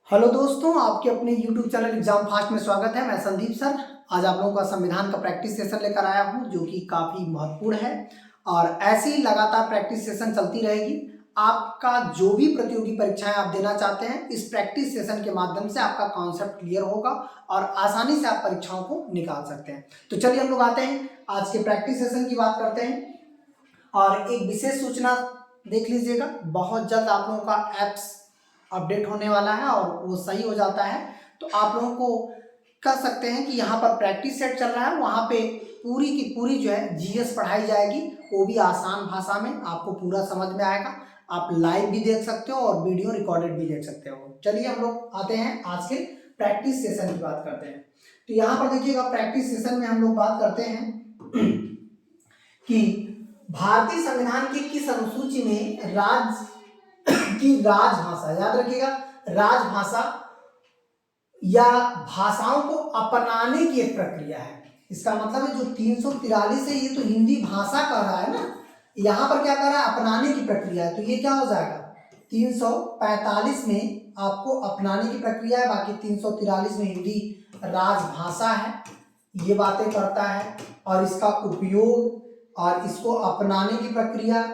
Hello दोस्तों, आपके अपने YouTube चैनल एग्जाम फास्ट में स्वागत है। मैं संदीप सर आज आप लोगों का संविधान का प्रैक्टिस सेशन लेकर आया हूं, जो कि काफ़ी महत्वपूर्ण है और ऐसी ही लगातार प्रैक्टिस सेशन चलती रहेगी। आपका जो भी प्रतियोगी परीक्षाएं आप देना चाहते हैं, इस प्रैक्टिस सेशन के माध्यम से आपका कॉन्सेप्ट क्लियर होगा और आसानी से आप परीक्षाओं को निकाल सकते हैं। तो चलिए हम लोग आते हैं आज के प्रैक्टिस सेशन की बात करते हैं। और एक विशेष सूचना देख लीजिएगा, बहुत जल्द आप लोगों का एप्स अपडेट होने वाला है और वो सही हो जाता है तो आप लोगों को कह सकते हैं कि यहाँ पर प्रैक्टिस सेट चल रहा है, वहाँ पे पूरी की पूरी जो है जीएस पढ़ाई जाएगी, वो भी आसान भाषा में, आपको पूरा समझ में आएगा। आप लाइव भी देख सकते हो और वीडियो रिकॉर्डेड भी देख सकते हो। चलिए हम लोग आते हैं आज के प्रैक्टिस सेशन की बात करते हैं। तो यहाँ पर देखिएगा, प्रैक्टिस सेशन में हम लोग बात करते हैं कि भारतीय संविधान की किस अनुसूची में राज्य की राजभाषा, याद रखिएगा, राजभाषा या भाषाओं को अपनाने की एक प्रक्रिया है। इसका मतलब है जो 343 है, ये तो हिंदी भाषा कह रहा है ना, यहाँ पर क्या कह रहा है, अपनाने की प्रक्रिया है। तो ये क्या हो जाएगा, 345 में आपको अपनाने की प्रक्रिया है, बाकी 343 में हिंदी राजभाषा है, ये बातें करता है। और इसका उपयोग और इसको अपनाने की प्रक्रिया,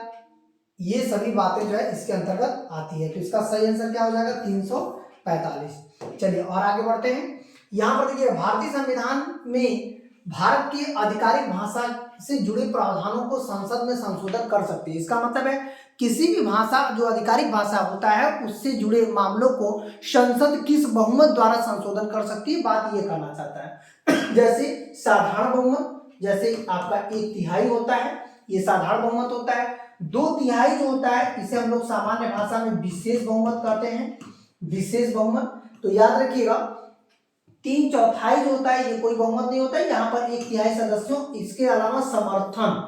ये सभी बातें जो है इसके अंतर्गत आती है। तो इसका सही आंसर क्या हो जाएगा, 345। चलिए और आगे बढ़ते हैं। यहाँ पर देखिए, भारतीय संविधान में भारत की आधिकारिक भाषा से जुड़े प्रावधानों को संसद में संशोधन कर सकती है। इसका मतलब है किसी भी भाषा जो आधिकारिक भाषा होता है, उससे जुड़े मामलों को संसद किस बहुमत द्वारा संशोधन कर सकती है, बात ये कहना चाहता है। जैसे साधारण बहुमत, जैसे आपका 1/3 होता है, ये साधारण बहुमत होता है। 2/3 जो होता है, इसे हम लोग सामान्य भाषा में विशेष बहुमत कहते हैं, विशेष बहुमत। तो याद रखिएगा, 3/4 जो होता है, ये कोई बहुमत नहीं होता है, यहाँ पर 1/3 सदस्यों, इसके अलावा समर्थन,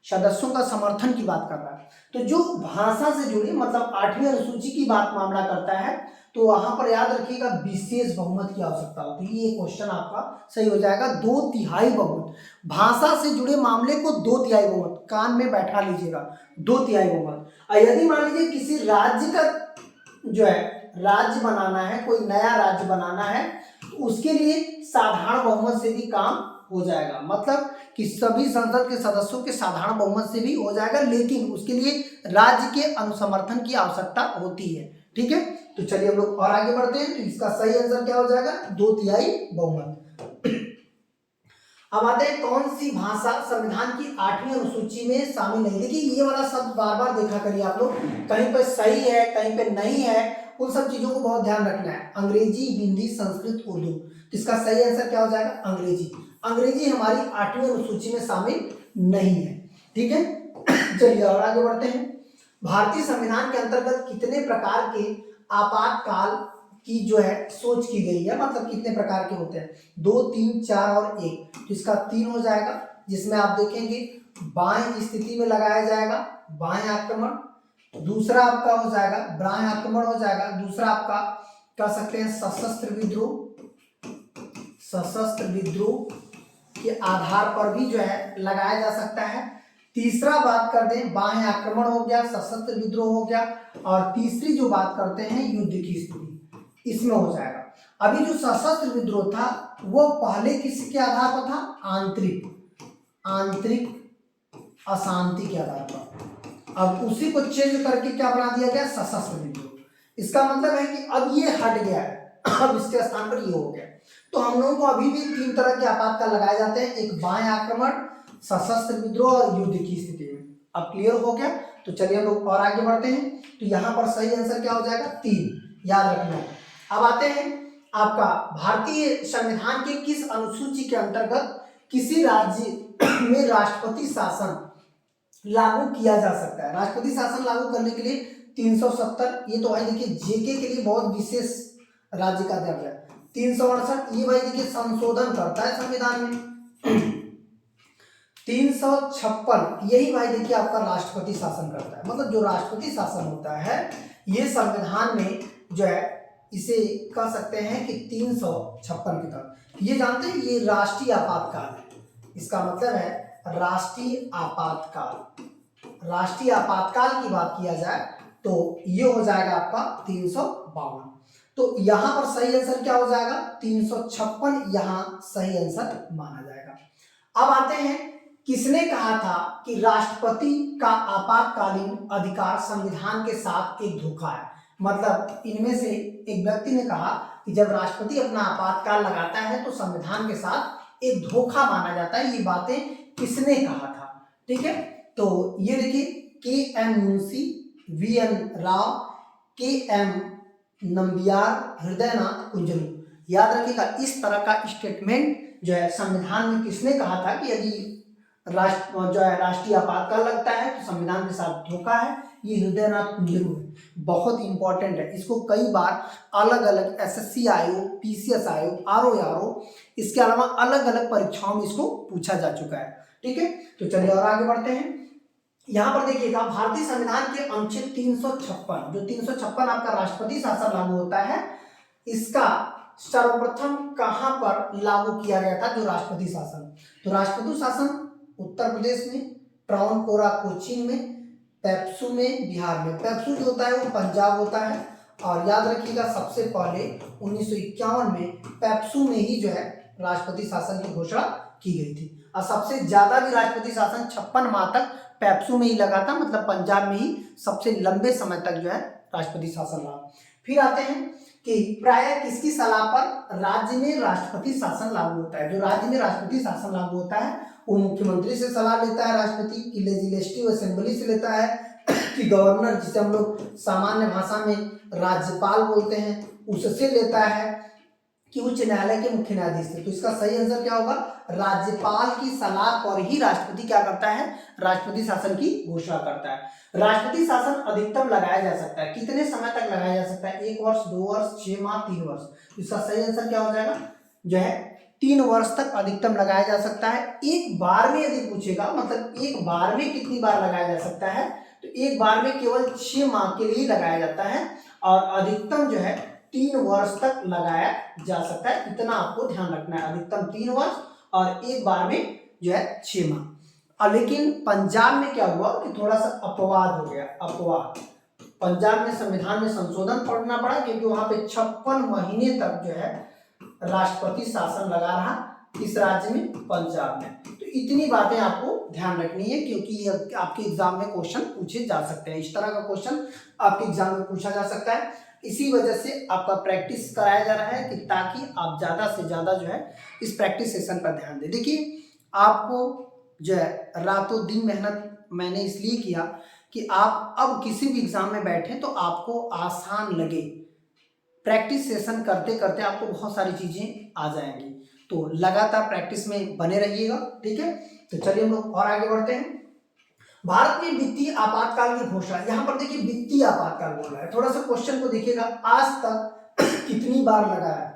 सदस्यों का समर्थन की बात कर रहा है। तो जो भाषा से जुड़ी, मतलब 8वीं अनुसूची की बात मामला करता है, तो वहां पर याद रखिएगा विशेष बहुमत की आवश्यकता होती है। ये क्वेश्चन आपका सही हो जाएगा, 2/3 बहुमत। भाषा से जुड़े मामले को 2/3 बहुमत, कान में बैठा लीजिएगा, 2/3 बहुमत। और यदि मान लीजिए किसी राज्य का जो है राज्य बनाना है, कोई नया राज्य बनाना है, तो उसके लिए साधारण बहुमत से भी काम हो जाएगा। मतलब कि सभी संसद के सदस्यों के साधारण बहुमत से भी हो जाएगा, लेकिन उसके लिए राज्य के अनुसमर्थन की आवश्यकता होती है। ठीक है, तो चलिए हम लोग और आगे बढ़ते हैं। तो इसका सही आंसर क्या हो जाएगा, 2/3 बहुमत। अब आते हैं, कौन सी भाषा संविधान की 8वीं अनुसूची में शामिल नहीं। देखिए, ये वाला शब्द बार बार देखा करिए आप लोग, कहीं पे सही है कहीं पे नहीं है, उन सब चीजों को बहुत ध्यान रखना है। अंग्रेजी, हिंदी, संस्कृत, उर्दू। तो इसका सही आंसर क्या हो जाएगा, अंग्रेजी। अंग्रेजी हमारी 8वीं अनुसूची में शामिल नहीं है। ठीक है, चलिए और आगे बढ़ते हैं। भारतीय संविधान के अंतर्गत कितने प्रकार के आपातकाल की जो है सोच की गई है, मतलब कितने प्रकार के होते हैं, 2, 3, 4 और 1। तो इसका 3 हो जाएगा, जिसमें आप देखेंगे बाएं स्थिति में लगाया जाएगा बाएं आक्रमण, दूसरा आपका हो जाएगा बाएं आक्रमण हो जाएगा, दूसरा आपका कह सकते हैं सशस्त्र विद्रोह, सशस्त्र विद्रोह के आधार पर भी जो है लगाया जा सकता है। तीसरा बात कर दें, बाएं आक्रमण हो गया, सशस्त्र विद्रोह हो गया, और तीसरी जो बात करते हैं युद्ध की स्थिति, इसमें हो जाएगा। अभी जो सशस्त्र विद्रोह था वो पहले किसके आधार पर था, आंतरिक अशांति के आधार पर। अब उसी को चेंज करके क्या बना दिया गया, सशस्त्र विद्रोह। इसका मतलब है कि अब ये हट गया है, अब इसके स्थान पर ये हो गया। तो हम लोगों को अभी भी 3 तरह के आपातकाल लगाए जाते हैं, एक बाएं आक्रमण, सशस्त्र विद्रोह और युद्ध की स्थिति में। अब क्लियर हो गया, तो चलिए हम लोग और आगे बढ़ते हैं। तो यहाँ पर सही आंसर क्या हो जाएगा, 3, याद रखना है। अब आते हैं आपका, भारतीय संविधान के किस अनुसूची के अंतर्गत किसी राज्य में राष्ट्रपति शासन लागू किया जा सकता है। राष्ट्रपति शासन लागू करने के लिए 370, ये तो भाई देखिए जेके के लिए बहुत विशेष राज्य का दर्जा है। 368, ये भाई देखिए संशोधन करता है संविधान में। 356, यही भाई देखिए आपका राष्ट्रपति शासन करता है। मतलब जो राष्ट्रपति शासन होता है, ये संविधान में जो है इसे कह सकते हैं कि 356 की तरफ। ये जानते हैं, ये राष्ट्रीय आपातकाल है। इसका मतलब है राष्ट्रीय आपातकाल। राष्ट्रीय आपातकाल की बात किया जाए तो ये हो जाएगा आपका 352। तो यहाँ पर सही आंसर क्या हो जाएगा, 356 यहाँ सही आंसर माना जाएगा। अब आते हैं, किसने कहा था कि राष्ट्रपति का आपातकालीन अधिकार संविधान के साथ एक धोखा है। मतलब इनमें से एक व्यक्ति ने कहा कि जब राष्ट्रपति अपना आपातकाल लगाता है तो संविधान के साथ एक धोखा माना जाता है। ये बातें किसने कहा था, ठीक है। तो ये देखिए, K M Munshi, V N Rao, K M Nambiar, Hridaynath Kunzru. याद रखिएगा, इस तरह का स्टेटमेंट जो है संविधान में किसने कहा था कि यदि राष्ट्रीय आपातकाल लगता है तो संविधान के साथ धोखा है, ये हृदयनाथ कुंजरू है। बहुत इंपॉर्टेंट है, इसको कई बार अलग अलग एसएससी आयोग, पीसीएस आयोग, आरओ, इसके अलावा अलग अलग परीक्षाओं में इसको पूछा जा चुका है, ठीक है। तो चलिए और आगे बढ़ते हैं। यहाँ पर देखिएगा, भारतीय संविधान के अनुच्छेद 356, जो 356 आपका राष्ट्रपति शासन लागू होता है, इसका सर्वप्रथम कहां पर लागू किया गया था, जो राष्ट्रपति शासन। तो राष्ट्रपति शासन उत्तर प्रदेश में, ट्रावनकोरा कोचीन में, पेप्सू में बिहार में। पेप्सू जो होता है वो पंजाब होता है। और याद रखिएगा, सबसे पहले 1951 में पेप्सू में ही जो है राष्ट्रपति शासन की घोषणा की गई थी। और सबसे ज्यादा भी राष्ट्रपति शासन 56 माह तक पेप्सू में ही लगा था, मतलब पंजाब में ही सबसे लंबे समय तक जो है राष्ट्रपति शासन रहा। फिर आते हैं कि प्राय किसकी सलाह पर राज्य में राष्ट्रपति शासन लागू होता है। जो राज्य में राष्ट्रपति शासन लागू होता है वो मुख्यमंत्री से सलाह लेता है राष्ट्रपति, की लेजिस्लेटिव असेंबली से लेता है, कि गवर्नर, जिसे हम लोग सामान्य भाषा में राज्यपाल बोलते हैं, उससे लेता है, कि उच्च न्यायालय के मुख्य न्यायाधीश से। तो इसका सही आंसर क्या होगा, राज्यपाल की सलाह पर ही राष्ट्रपति क्या करता है, राष्ट्रपति शासन की घोषणा करता है। राष्ट्रपति शासन अधिकतम लगाया जा सकता है, कितने समय तक लगाया जा सकता है, 1 वर्ष, 2 वर्ष, 6 माह, 3 वर्ष। तो इसका सही आंसर क्या हो जाएगा, जो है 3 वर्ष तक अधिकतम लगाया जा सकता है। एक बार में यदि पूछेगा, मतलब एक बार में कितनी बार लगाया जा सकता है, तो एक बार में केवल 6 माह के लिए लगाया जाता है, और अधिकतम जो है 3 वर्ष तक लगाया जा सकता है। इतना आपको ध्यान रखना है, अधिकतम 3 वर्ष और एक बार में जो है 6 माह। लेकिन पंजाब में क्या हुआ कि थोड़ा सा अपवाद हो गया, अपवाद। पंजाब में संविधान में संशोधन पढ़ना पड़ा, क्योंकि वहां पे 56 महीने तक जो है राष्ट्रपति शासन लगा रहा, इस राज्य में, पंजाब में। तो इतनी बातें आपको ध्यान रखनी है, क्योंकि ये आपके एग्जाम में क्वेश्चन पूछे जा सकते हैं। इस तरह का क्वेश्चन आपके एग्जाम में पूछा जा सकता है। इसी वजह से आपका प्रैक्टिस कराया जा रहा है, कि ताकि आप ज़्यादा से ज़्यादा जो है इस प्रैक्टिस सेशन पर ध्यान दें। देखिए, आपको जो है रातों दिन मेहनत मैंने इसलिए किया कि आप अब किसी भी एग्जाम में बैठें तो आपको आसान लगे। प्रैक्टिस सेशन करते करते आपको बहुत सारी चीज़ें आ जाएंगी। तो लगातार प्रैक्टिस में बने रहिएगा, ठीक है। तो चलिए हम लोग और आगे बढ़ते हैं। भारत में वित्तीय आपातकाल की घोषणा, यहाँ पर देखिए वित्तीय आपातकाल बोल रहा है। थोड़ा सा क्वेश्चन को देखिएगा, आज तक कितनी बार लगा है,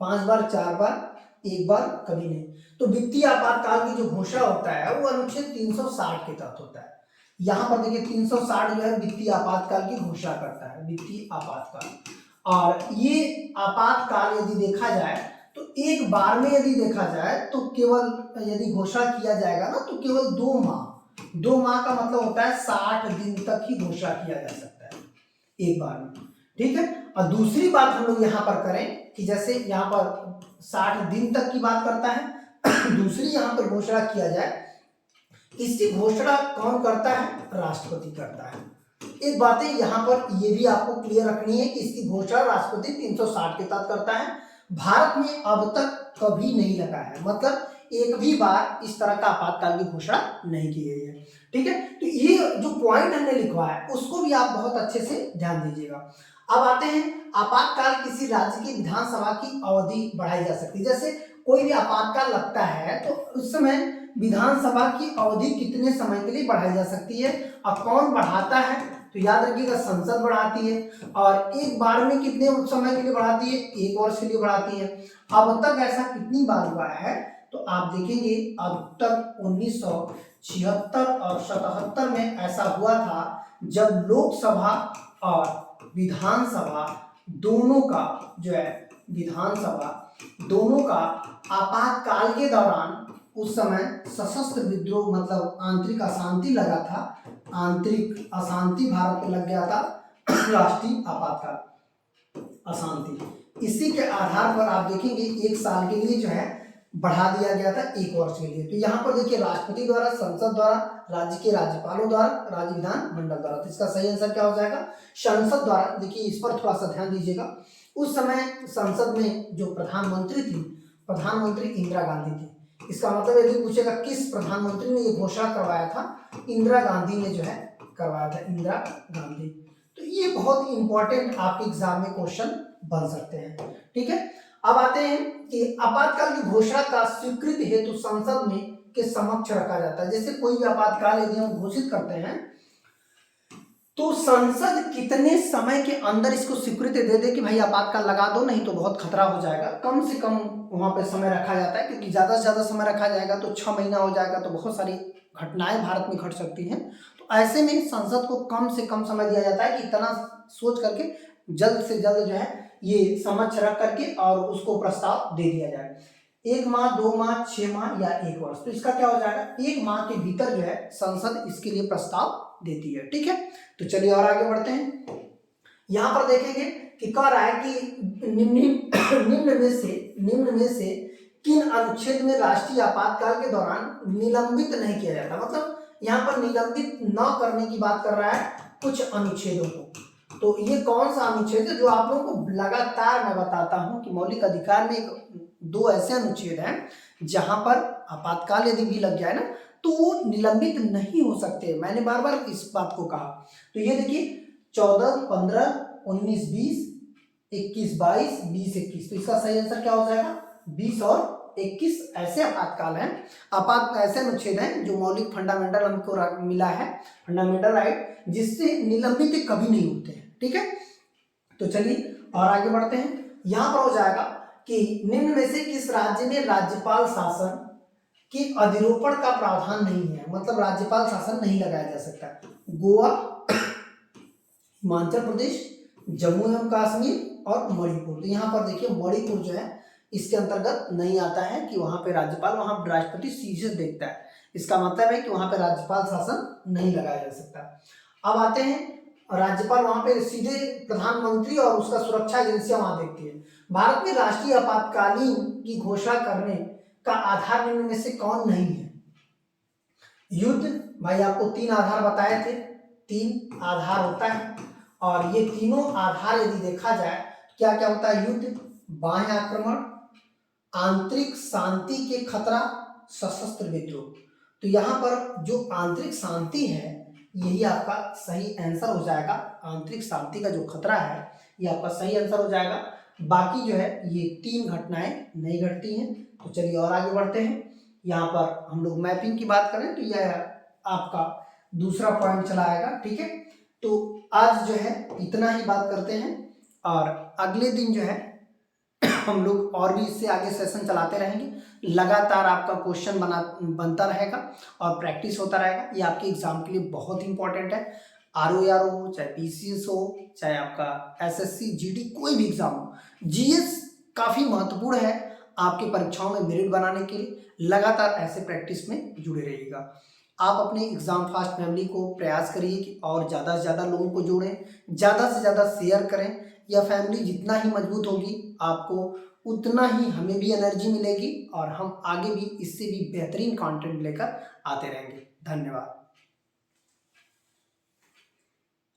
5 बार, 4 बार, 1 बार, कभी नहीं। तो वित्तीय आपातकाल की जो घोषणा होता है वो अनुच्छेद 360 के तहत होता है। यहाँ पर देखिए 360 जो है वित्तीय आपातकाल की घोषणा करता है, वित्तीय आपातकाल। और ये आपातकाल यदि देखा जाए तो एक बार में यदि देखा जाए तो केवल यदि घोषणा किया जाएगा ना, तो केवल 2 माह, 2 माह का मतलब होता है 60 दिन तक ही घोषणा किया जा सकता है एक बार में, ठीक है। और दूसरी बात हम लोग यहाँ पर करें कि जैसे यहाँ पर 60 दिन तक की बात करता है, दूसरी यहाँ पर घोषणा किया जाए, इसकी घोषणा कौन करता है, राष्ट्रपति करता है। एक बात है यहाँ पर ये भी आपको क्लियर रखनी है कि इसकी घोषणा राष्ट्रपति 360 के तहत करता है। भारत में अब तक कभी नहीं लगा है, मतलब एक भी बार इस तरह का आपातकाल की घोषणा नहीं की गई है, ठीक है। तो ये जो पॉइंट हमने लिखवा है उसको भी आप बहुत अच्छे से ध्यान दीजिएगा। अब आते हैं, आपातकाल किसी राज्य की विधानसभा की अवधि बढ़ाई जा सकती है। जैसे कोई भी आपातकाल लगता है तो उस समय विधानसभा की अवधि कितने समय के लिए बढ़ाई जा सकती है, और कौन बढ़ाता है, तो याद रखिएगा संसद बढ़ाती है। और एक बार में कितने समय के लिए बढ़ाती है, 1 वर्ष के लिए बढ़ाती है। अब तक ऐसा कितनी बार हुआ है, तो आप देखेंगे अब तक 1976 और 77 में ऐसा हुआ था, जब लोकसभा और विधानसभा दोनों का जो है, विधानसभा दोनों का आपातकाल के दौरान उस समय सशस्त्र विद्रोह, मतलब आंतरिक अशांति लगा था, आंतरिक अशांति भारत में लग गया था, राष्ट्रीय आपातकाल। अशांति। इसी के आधार पर आप देखेंगे 1 साल के लिए जो है बढ़ा दिया गया था 1 वर्ष के लिए। तो यहाँ पर देखिए राष्ट्रपति द्वारा, संसद द्वारा, राज्य के राज्यपालों द्वारा, राज्य विधान मंडल द्वारा। तो इसका सही आंसर क्या हो जाएगा? संसद द्वारा। देखिए इस पर थोड़ा सा ध्यान दीजिएगा। उस समय संसद में जो प्रधानमंत्री थी, प्रधानमंत्री इंदिरा गांधी थी। इसका मतलब यदि पूछेगा किस प्रधानमंत्री ने ये घोषणा करवाया था, इंदिरा गांधी ने जो है करवाया था, इंदिरा गांधी। तो ये बहुत इंपॉर्टेंट आपके एग्जाम में क्वेश्चन बन सकते हैं। ठीक है, अब आते हैं कि आपातकाल की घोषणा का स्वीकृति हेतु संसद में के समक्ष रखा जाता है। जैसे कोई भी आपातकाल यदि हम घोषित करते हैं तो संसद कितने समय के अंदर इसको स्वीकृति दे दे कि भाई आपातकाल लगा दो, नहीं तो बहुत खतरा हो जाएगा। कम से कम वहां पे समय रखा जाता है, क्योंकि ज्यादा से ज्यादा समय रखा जाएगा तो 6 महीना हो जाएगा, तो बहुत सारी घटनाएं भारत में घट सकती हैं। तो ऐसे में संसद को कम से कम समय दिया जाता है कि इतना सोच करके जल्द से जल्द जो है ये समक्ष रख करके और उसको प्रस्ताव दे दिया जाए। 1 माह, 2 माह, 6 माह या 1 वर्ष। तो इसका क्या हो जाएगा? 1 माह के भीतर जो है संसद इसके लिए प्रस्ताव देती है। ठीक है, तो चलिए और आगे बढ़ते हैं। यहां पर देखेंगे कि कह रहा है कि निम्न में से किन अनुच्छेद में राष्ट्रीय आपातकाल के दौरान निलंबित नहीं किया जाता। मतलब यहाँ पर निलंबित न करने की बात कर रहा है कुछ अनुच्छेदों को। तो ये कौन सा अनुच्छेद है जो आप लोगों को लगातार मैं बताता हूं कि मौलिक अधिकार में 2 ऐसे अनुच्छेद हैं जहां पर आपातकाल यदि भी लग जाए ना तो वो निलंबित नहीं हो सकते। मैंने बार बार इस बात को कहा। तो ये देखिए 14, 15, 19, 20, 21, 22, 20, 21। तो इसका सही आंसर क्या हो जाएगा? 20 और 21 ऐसे आपातकाल हैं, ऐसे अनुच्छेद हैं जो मौलिक फंडामेंटल हमको मिला है, फंडामेंटल राइट, जिससे निलंबित कभी नहीं होते हैं। ठीक है, तो चलिए और आगे बढ़ते हैं। यहां पर हो जाएगा कि निम्न में से किस राज्य में राज्यपाल शासन के अधिरोपण का प्रावधान नहीं है। मतलब राज्यपाल शासन नहीं लगाया जा सकता। गोवा, हिमाचल प्रदेश, जम्मू एवं कश्मीर और मणिपुर। तो यहाँ पर देखिए मणिपुर जो है इसके अंतर्गत नहीं आता है कि वहां पे राज्यपाल, वहां राष्ट्रपति सीधे देखता है। इसका मतलब है कि वहां पे राज्यपाल शासन नहीं लगाया जा सकता। अब आते हैं राज्यपाल वहां पे सीधे प्रधानमंत्री और उसका सुरक्षा एजेंसियां वहां देखती है। भारत में राष्ट्रीय आपातकालीन की घोषणा करने का आधार निम्न में से कौन नहीं है? युद्ध, भाई आपको 3 आधार बताए थे, 3 आधार होता है और ये तीनों आधार यदि देखा जाए क्या क्या होता है? युद्ध, बाह्य आक्रमण, आंतरिक शांति के खतरा, सशस्त्र विद्रोह। तो यहाँ पर जो आंतरिक शांति है यही आपका सही आंसर हो जाएगा। आंतरिक शांति का जो खतरा है ये आपका सही आंसर हो जाएगा। बाकी जो है ये 3 घटनाएं नहीं घटती हैं। तो चलिए और आगे बढ़ते हैं। यहाँ पर हम लोग मैपिंग की बात करें तो यह आपका दूसरा पॉइंट चला आएगा। ठीक है, तो आज जो है इतना ही बात करते हैं और अगले दिन जो है हम लोग और भी इससे आगे सेशन चलाते रहेंगे। लगातार आपका क्वेश्चन बनता रहेगा और प्रैक्टिस होता रहेगा। ये आपके एग्जाम के लिए बहुत इंपॉर्टेंट है। ROAR हो, चाहे PCS हो, चाहे आपका SSC GD कोई भी एग्जाम हो, GS काफी महत्वपूर्ण है आपके परीक्षाओं में मेरिट बनाने के लिए। लगातार ऐसे प्रैक्टिस में जुड़े रहिएगा। आप अपने एग्जाम फास्ट फैमिली को प्रयास करिए कि और ज़्यादा से ज़्यादा लोगों को जोड़ें, ज़्यादा से ज़्यादा शेयर करें। यह फैमिली जितना ही मजबूत होगी आपको उतना ही हमें भी एनर्जी मिलेगी और हम आगे भी इससे भी बेहतरीन कंटेंट लेकर आते रहेंगे। धन्यवाद।